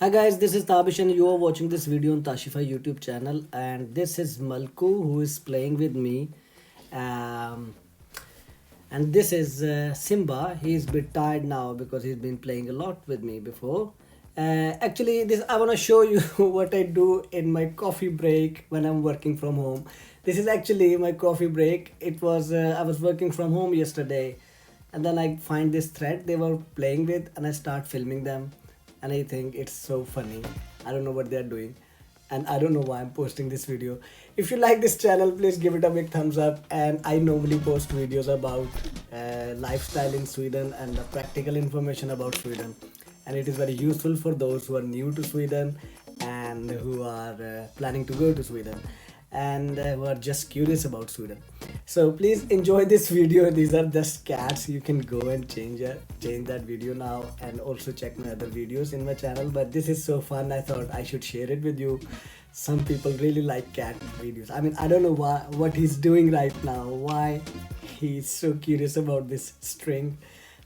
Hi guys, this is Tabish and you are watching this video on Tashify YouTube channel, and this is Malku who is playing with me. Um, and this is Simba. He's a bit tired now because he's been playing a lot with me before. Actually, this I want to show you what I do in my coffee break when I'm working from home. This is actually my coffee break. It was I was working from home yesterday, and then I find this thread they were playing with, and I start filming them, and I think it's so funny. I don't know what they're doing, and I don't know why I'm posting this video. If you like this channel, please give it a big thumbs up. And I normally post videos about lifestyle in Sweden and the practical information about Sweden, and it is very useful for those who are new to Sweden and who are planning to go to Sweden and who are just curious about Sweden. So please enjoy this video. These are just cats. You can go and change that video now, and also check my other videos in my channel. But this is so fun. I thought I should share it with you. Some people really like cat videos. I mean, I don't know what he's doing right now. Why he's so curious about this string,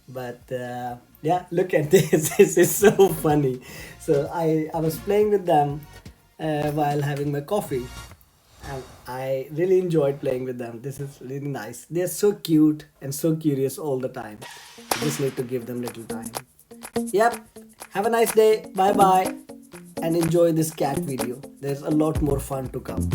but yeah, look at this. This is so funny. So I was playing with them while having my coffee, and I really enjoyed playing with them. This is really nice. They're so cute and so curious all the time. You just need to give them little time. Yep. Have a nice day. Bye bye. And enjoy this cat video. There's a lot more fun to come.